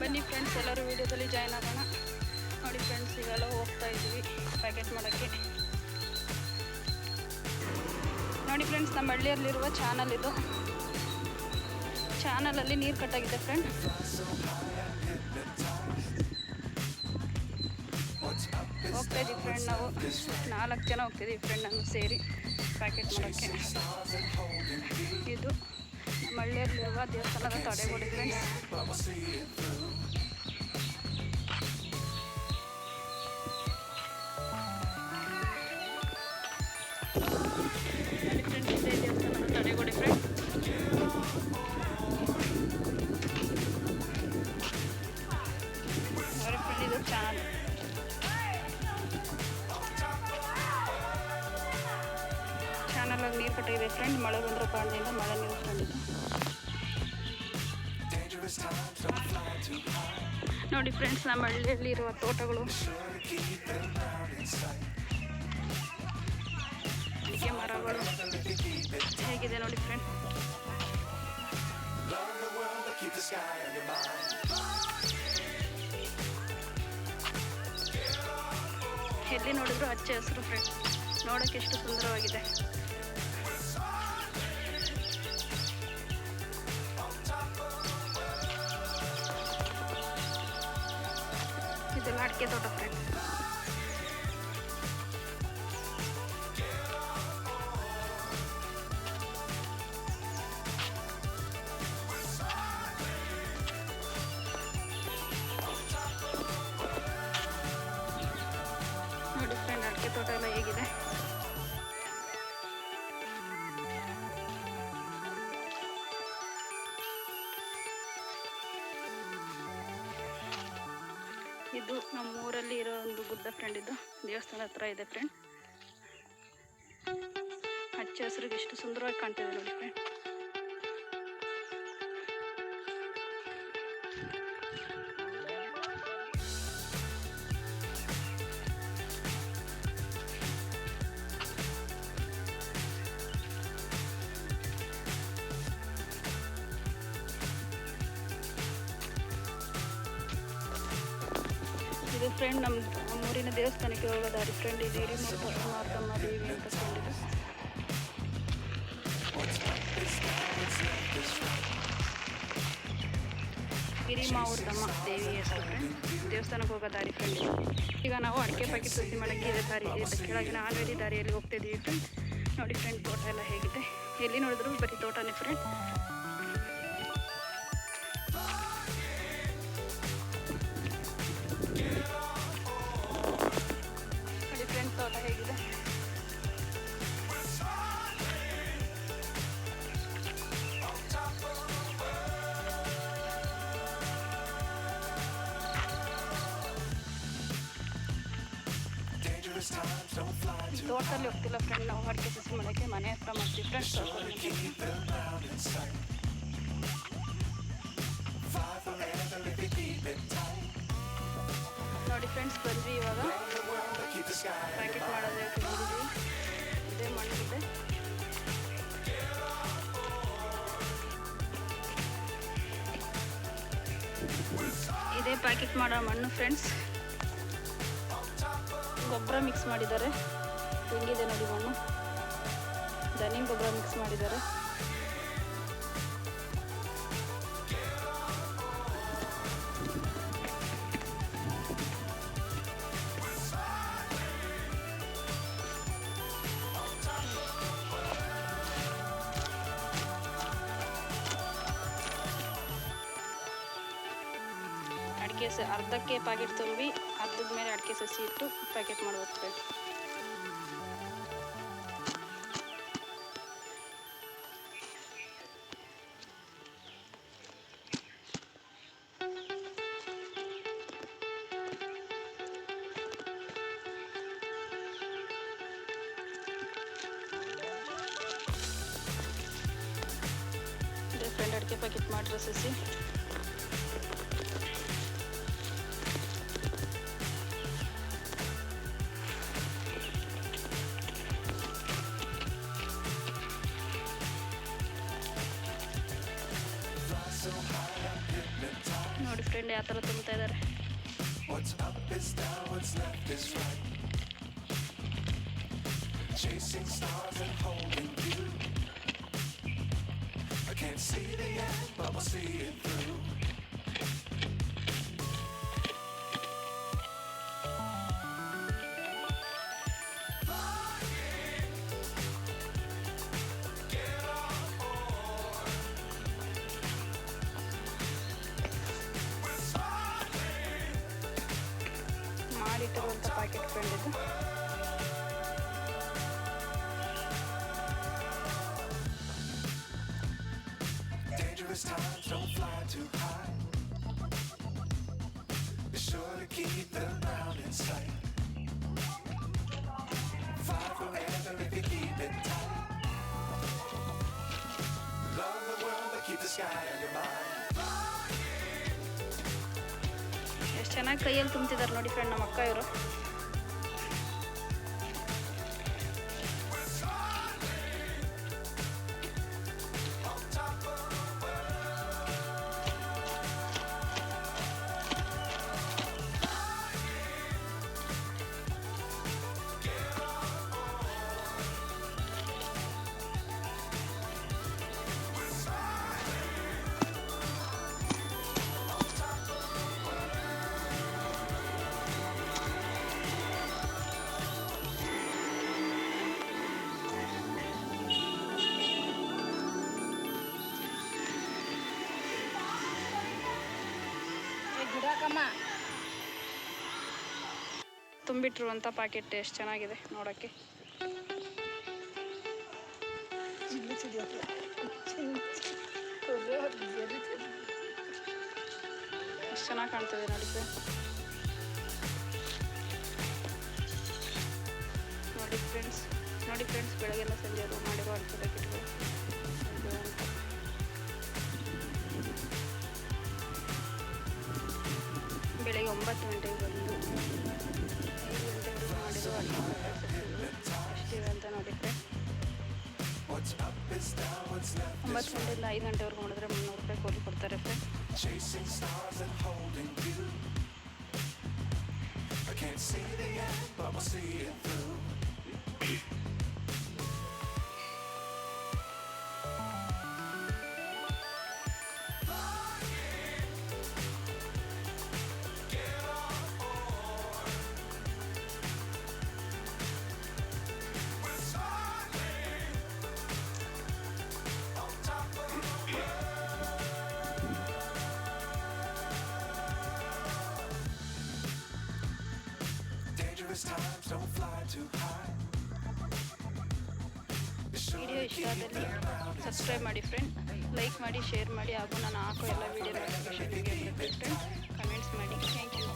ಬನ್ನಿ ಫ್ರೆಂಡ್ಸ್, ಎಲ್ಲರೂ ವೀಡಿಯೋದಲ್ಲಿ ಜಾಯ್ನ್ ಆಗೋಣ. ನೋಡಿ ಫ್ರೆಂಡ್ಸ್, ಇವೆಲ್ಲ ಹೋಗ್ತಾ ಇದ್ದೀವಿ ಪ್ಯಾಕೆಟ್ ಮಾಡೋಕ್ಕೆ. ನೋಡಿ ಫ್ರೆಂಡ್ಸ್, ನಮ್ಮ ಹಳ್ಳಿಯಲ್ಲಿರುವ ಚಾನಲ್ ಇದು. ಚಾನಲಲ್ಲಿ ನೀರು ಕಟ್ಟಾಗಿದೆ ಫ್ರೆಂಡ್. ಹೋಗ್ತಾ ಇದ್ದೀವಿ ಫ್ರೆಂಡ್, ನಾವು 4 ಜನ ಹೋಗ್ತಿದ್ದೀವಿ ಫ್ರೆಂಡ್, ನಾನು ಸೇರಿ ಪ್ಯಾಕೆಟ್ ಮಾಡೋಕ್ಕೆ. ಇದು ನಮ್ಮ ಹಳ್ಳಿಯಲ್ಲಿರುವ ದೇವಸ್ಥಾನದ ತಡೆಗೋಡೆ ಫ್ರೆಂಡ್ಸ್. ಇದೇ ದೇವಸ್ಥಾನದ ತಡೆಗೋಡೆ ಫ್ರೆಂಡ್. ನೋಡಿ ಫ್ರೆಂಡ್, ಇದು ಚಾನಲ್. ಚಾನಲಾಗಿ ನೀರು ಕಟ್ಟಿದೆ ಫ್ರೆಂಡ್. ಮಳೆ ಬಂದರೂ ಕಾರಣದಿಂದ ಮಳೆ ನೀರು ಫ್ರೆಂಡ್ ಇದು. ನೋಡಿ ಫ್ರೆಂಡ್ಸ್, ನಮ್ಮ ಹಳ್ಳಿಯಲ್ಲಿರುವ ತೋಟಗಳು, ಅಡಿಕೆ ಮರಗಳು ಹೇಗಿದೆ ನೋಡಿ ಫ್ರೆಂಡ್. ಎಲ್ಲಿ ನೋಡಿದ್ರು ಹಚ್ಚ ಹಸಿರು ಫ್ರೆಂಡ್. ನೋಡೋಕ್ಕೆ ಎಷ್ಟು ಸುಂದರವಾಗಿದೆ. ಇದೆಲ್ಲ ಅಡಿಕೆ ತೋಟ ಫ್ರೆಂಡ್. ನೋಡಿ ಫ್ರೆಂಡ್, ಅಡಿಕೆ ತೋಟ ಎಲ್ಲ ಹೇಗಿದೆ. ಇದು ನಮ್ಮ ಊರಲ್ಲಿ ಇರೋ ಒಂದು ಗುಡ್ಡ ಫ್ರೆಂಡ್. ಇದು ದೇವಸ್ಥಾನ ಹತ್ರ ಇದೆ ಫ್ರೆಂಡ್. ಹಚ್ಚ ಹಸಿರಿಗೆ ಎಷ್ಟು ಸುಂದರವಾಗಿ ಕಾಣ್ತಿದೆ ನೋಡಿ ಫ್ರೆಂಡ್. ಇದು ಫ್ರೆಂಡ್ ನಮ್ಮ ಊರಿನ ದೇವಸ್ಥಾನಕ್ಕೆ ಹೋಗೋ ದಾರಿ ಫ್ರೆಂಡ್. ಇದು ಮಾರ್ತಮ್ಮ ದೇವಿ ಅಂತ ಫ್ರೆಂಡ್. ಇದು ಮಾರ್ತಮ್ಮ ದೇವಿ ಹೆಸರು ಫ್ರೆಂಡ್. ದೇವಸ್ಥಾನಕ್ಕೆ ಹೋಗೋ ದಾರಿ ಫ್ರೆಂಡ್. ಈಗ ನಾವು ಅಡಿಕೆ ಪ್ಯಾಕೆಟ್ ಸುದ್ದಿ ಮಾಡೋಕ್ಕೆ ಇದೆ ದಾರಿ. ಕೆಳಗಿನ ಆಲ್ರೆಡಿ ದಾರಿಯಲ್ಲಿ ಹೋಗ್ತಿದ್ದೀವಿ ಫ್ರೆಂಡ್. ನೋಡಿ ಫ್ರೆಂಡ್, ತೋಟ ಎಲ್ಲ ಹೇಗಿದೆ. ಎಲ್ಲಿ ನೋಡಿದ್ರು ಬರೀ ತೋಟನೇ ಫ್ರೆಂಡ್. ತೋಟ ಹೇಗಿದೆ. ತೋಟದಲ್ಲಿ ಹೋಗ್ತಿಲ್ಲ ಫ್ರೆಂಡ್, ನಾವು ಅಡಿಕೆ ಸಸಿ ಮಾಡೋಕ್ಕೆ ಮನೆ ಹತ್ರ ಮಾಡ್ತೀವಿ ಫ್ರೆಂಡ್ಸ್. ನೋಡಿ ಫ್ರೆಂಡ್ಸ್, ಬಂದ್ವಿ ಇವಾಗ ಪ್ಯಾಕೆಟ್ ಮಾಡೋದಕ್ಕೆ ಬಂದಿದ್ದೀವಿ. ಇದೇ ಮಣ್ಣಿದೆ. ಇದೇ ಪ್ಯಾಕೆಟ್ ಮಾಡೋ ಮಣ್ಣು ಫ್ರೆಂಡ್ಸ್. ಗೊಬ್ಬರ ಮಿಕ್ಸ್ ಮಾಡಿದ್ದಾರೆ. ಹೆಂಗಿದೆ ನೋಡಿ ಮಣ್ಣು. ದನಿ ಗೊಬ್ಬರ ಮಿಕ್ಸ್ ಮಾಡಿದ್ದಾರೆ. ಅಡಿಕೆ ಅರ್ಧಕ್ಕೆ ಪ್ಯಾಕೆಟ್ ತುಂಬಿ ಅರ್ಧದ ಮೇಲೆ ಅಡಿಕೆ ಸಸಿ ಇಟ್ಟು ಪ್ಯಾಕೆಟ್ ಮಾಡಬೇಕು. ಇದೇ ಫ್ರೆಂಡ್ ಅಡಿಕೆ ಪ್ಯಾಕೆಟ್ ಮಾಡಿರೋ ಸಸಿ. ನೋಡಿ ಫ್ರೆಂಡ್, ಯಾವ ಥರ ತುಂಬ್ತಾ ಇದ್ದಾರೆ. What's up is down, what's left is right. Chasing stars and holding you. I can't see the end, but we'll see it through. ಮಾಡಿಟ್ಟಿರುವಂಥ ಪ್ಯಾಕೆಟ್ ಫ್ರೆಂಡ್ ಇದು. Dangerous times, don't fly too high. Be sure to keep the ground in sight. Fly forever if you keep it tight. Love the world, but keep the sky on your mind. ಎಷ್ಟು ಚೆನ್ನಾಗಿ ಕೈಯಲ್ಲಿ ತುಂಬ್ತಿದ್ದಾರೆ ನೋಡಿ friend ನಮ್ಮ ಅಕ್ಕ ಇವರು. ತುಂಬಿಟ್ಟಿರುವಂಥ packet ಎಷ್ಟು ಚೆನ್ನಾಗಿದೆ ನೋಡೋಕ್ಕೆ. ಎಷ್ಟು ಚೆನ್ನಾಗಿ ಕಾಣ್ತದೆ ನೋಡಿ ಸರ್. ನೋಡಿ ಫ್ರೆಂಡ್ಸ್ ಬೆಳಗ್ಗೆಲ್ಲ ಸಂಜೆ ಅದು ಮಾಡಿರೋ ಅಂಥ ಪ್ಯಾಕೆಟ್ಗಳು. ಬೆಳಗ್ಗೆ 9 ಗಂಟೆಗೆ ಬಂದು 5 ಗಂಟೆವರೆಗೂ ಮಾಡಿರೋ ಎಷ್ಟಿದೆ ಅಂತ ನೋಡಿ ಫ್ರೆಂಡ್. 9 ಗಂಟೆಯಿಂದ 5 ಗಂಟೆವರೆಗೂ ಮಾಡಿದ್ರೆ 300 ರೂಪಾಯಿ ಕೂಲಿ ಕೊಡ್ತಾರೆ ಫ್ರೆಂಡ್. ವಿಡಿಯೋ ಇಷ್ಟ ಆದಲ್ಲಿ ಸಬ್ಸ್ಕ್ರೈಬ್ ಮಾಡಿ ಫ್ರೆಂಡ್, ಲೈಕ್ ಮಾಡಿ, ಶೇರ್ ಮಾಡಿ, ಹಾಗೂ ನಾನು ಹಾಕೋ ಎಲ್ಲ ವಿಡಿಯೋ ನೋಟಿಫಿಕೇಷನ್ ನಿಮಗೆ ಬರುತ್ತೆ ಫ್ರೆಂಡ್. ಕಮೆಂಟ್ಸ್ ಮಾಡಿ. Thank you.